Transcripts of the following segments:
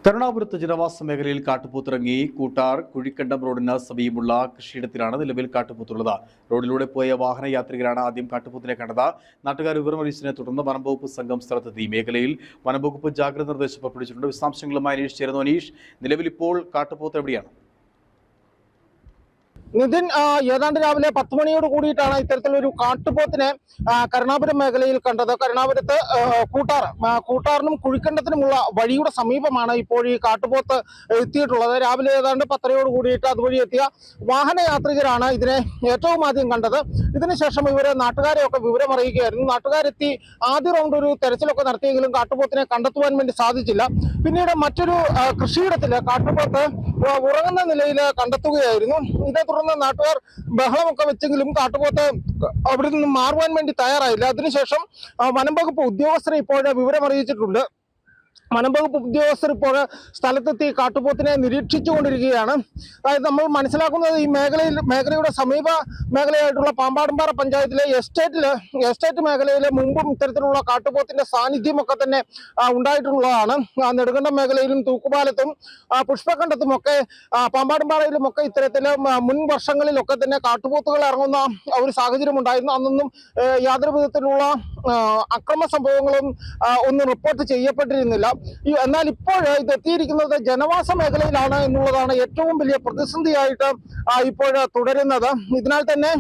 കരുണാപുരത്ത് ജനവാസ മേഖലയിൽ കാട്ടുപോത്തിറങ്ങി കൂട്ടാർ കുഴിക്കണ്ടം റോഡിന് സമീപമുള്ള കൃഷിയിടത്തിലാണ് നിലവിൽ കാട്ടുപോത്തുള്ളത്. റോഡിലൂടെ പോയ വാഹനയാത്രികരാണ് ആദ്യം കാട്ടുപോത്തിനെ കണ്ടത്. നാട്ടുകാർ വിവരമറിയിച്ചതിനെ തുടർന്ന് വനംവകുപ്പ് സംഘം സ്ഥലത്തെത്തി. മേഖലയിൽ വനംവകുപ്പ് ജാഗ്രത നിർദ്ദേശം പുറപ്പെടുവിച്ചിട്ടുണ്ട്. വിശദാംശങ്ങളുമായി അനീഷ് ചേരുന്നു. അനീഷ്, നിലവിൽ ഇപ്പോൾ കാട്ടുപോത്ത് എവിടെയാണ്? നിതിൻ, ഏതാണ്ട് രാവിലെ 10 മണിയോട് കൂടിയിട്ടാണ് ഇത്തരത്തിലൊരു കാട്ടുപോത്തിനെ കരുണാപുരം മേഖലയിൽ കണ്ടത്. കരുണാപുരത്ത് കൂട്ടാറിനും കുഴിക്കണ്ടത്തിനുമുള്ള വഴിയുടെ സമീപമാണ് ഇപ്പോൾ ഈ കാട്ടുപോത്ത് എത്തിയിട്ടുള്ളത്. രാവിലെ ഏതാണ്ട് 10:30യോട് കൂടിയിട്ട് അതുവഴി എത്തിയ വാഹനയാത്രികരാണ് ഇതിനെ ഏറ്റവും ആദ്യം കണ്ടത്. ഇതിനുശേഷം ഇവര് നാട്ടുകാരെയൊക്കെ വിവരമറിയിക്കുകയായിരുന്നു. നാട്ടുകാരെത്തി ആദ്യ റൗണ്ട് ഒരു തെരച്ചിലൊക്കെ നടത്തിയെങ്കിലും കാട്ടുപോത്തിനെ കണ്ടെത്തുവാൻ വേണ്ടി സാധിച്ചില്ല. പിന്നീട് മറ്റൊരു കൃഷിയിടത്തില് കാട്ടുപോത്ത് ഉറങ്ങുന്ന നിലയിൽ കണ്ടെത്തുകയായിരുന്നു. ഇതേ തുടർന്ന് നാട്ടുകാർ ബഹളമൊക്കെ വെച്ചെങ്കിലും കാട്ടുപോത്ത് അവിടെ നിന്ന് മാറുവാൻ വേണ്ടി തയ്യാറായില്ല. അതിനുശേഷം വനംവകുപ്പ് ഉദ്യോഗസ്ഥരെ ഇപ്പോൾ വിവരമറിയിച്ചിട്ടുണ്ട്. വനംവകുപ്പ് ഉദ്യോഗസ്ഥർ ഇപ്പോൾ സ്ഥലത്തെത്തി കാട്ടുപോത്തിനെ നിരീക്ഷിച്ചുകൊണ്ടിരിക്കുകയാണ്. അതായത് നമ്മൾ മനസ്സിലാക്കുന്നത് ഈ മേഖലയുടെ സമീപ മേഖലയായിട്ടുള്ള പാമ്പാടുംപാറ പഞ്ചായത്തിലെ എസ്റ്റേറ്റ് മേഖലയിലെ മുമ്പും ഇത്തരത്തിലുള്ള കാട്ടുപോത്തിന്റെ സാന്നിധ്യമൊക്കെ തന്നെ ഉണ്ടായിട്ടുള്ളതാണ്. നെടുങ്കണ്ടം മേഖലയിലും തൂക്കുപാലത്തും പുഷ്പക്കണ്ടത്തുമൊക്കെ പാമ്പാടുംപാറയിലുമൊക്കെ ഇത്തരത്തില് മുൻ വർഷങ്ങളിലൊക്കെ തന്നെ കാട്ടുപോത്തുകൾ ഇറങ്ങുന്ന ഒരു സാഹചര്യം ഉണ്ടായിരുന്നു. അന്നൊന്നും യാതൊരു വിധത്തിലുള്ള അക്രമ സംഭവങ്ങളും ഒന്നും റിപ്പോർട്ട് ചെയ്യപ്പെട്ടിരുന്നില്ല. എന്നാൽ ഇപ്പോൾ ഇത് എത്തിയിരിക്കുന്നത് ജനവാസ മേഖലയിലാണ് എന്നുള്ളതാണ് ഏറ്റവും വലിയ പ്രതിസന്ധിയായിട്ട് ഇപ്പോൾ തുടരുന്നത്. ഇതിനാൽ തന്നെ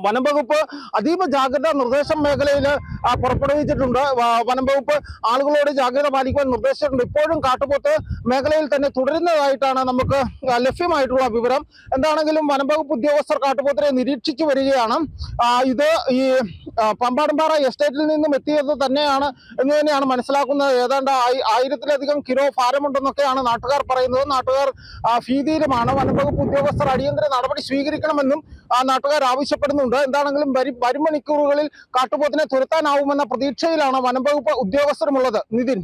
വനംവകുപ്പ് അതീവ ജാഗ്രതാ നിർദ്ദേശം മേഖലയിൽ പുറപ്പെടുവിച്ചിട്ടുണ്ട്. വനംവകുപ്പ് ആളുകളോട് ജാഗ്രത പാലിക്കുവാൻ നിർദ്ദേശിച്ചിട്ടുണ്ട്. ഇപ്പോഴും കാട്ടുപോത്ത് മേഖലയിൽ തന്നെ തുടരുന്നതായിട്ടാണ് നമുക്ക് ലഭ്യമായിട്ടുള്ള വിവരം. എന്താണെങ്കിലും വനംവകുപ്പ് ഉദ്യോഗസ്ഥർ കാട്ടുപോത്തിനെ നിരീക്ഷിച്ചു വരികയാണ്. ഇത് ഈ പാമ്പാടുംപാറ എസ്റ്റേറ്റിൽ നിന്നും എത്തിയത് തന്നെയാണ് എന്ന് തന്നെയാണ് മനസ്സിലാക്കുന്നത്. ഏതാണ്ട് 1000-ലധികം കിലോ ഭാരമുണ്ടെന്നൊക്കെയാണ് നാട്ടുകാർ പറയുന്നത്. നാട്ടുകാർ ഭീതിയിലുമാണ്. വനംവകുപ്പ് ഉദ്യോഗസ്ഥർ അടിയന്തര നടപടി സ്വീകരിക്കണമെന്നും നാട്ടുകാർ ആവശ്യപ്പെടുന്നുണ്ട്. എന്താണെങ്കിലും വരും മണിക്കൂറുകളിൽ കാട്ടുപോത്തിനെ തുരത്താനാവുമെന്ന പ്രതീക്ഷയിലാണ് വനംവകുപ്പ് ഉദ്യോഗസ്ഥരുമുള്ളത്. നിതിൻ.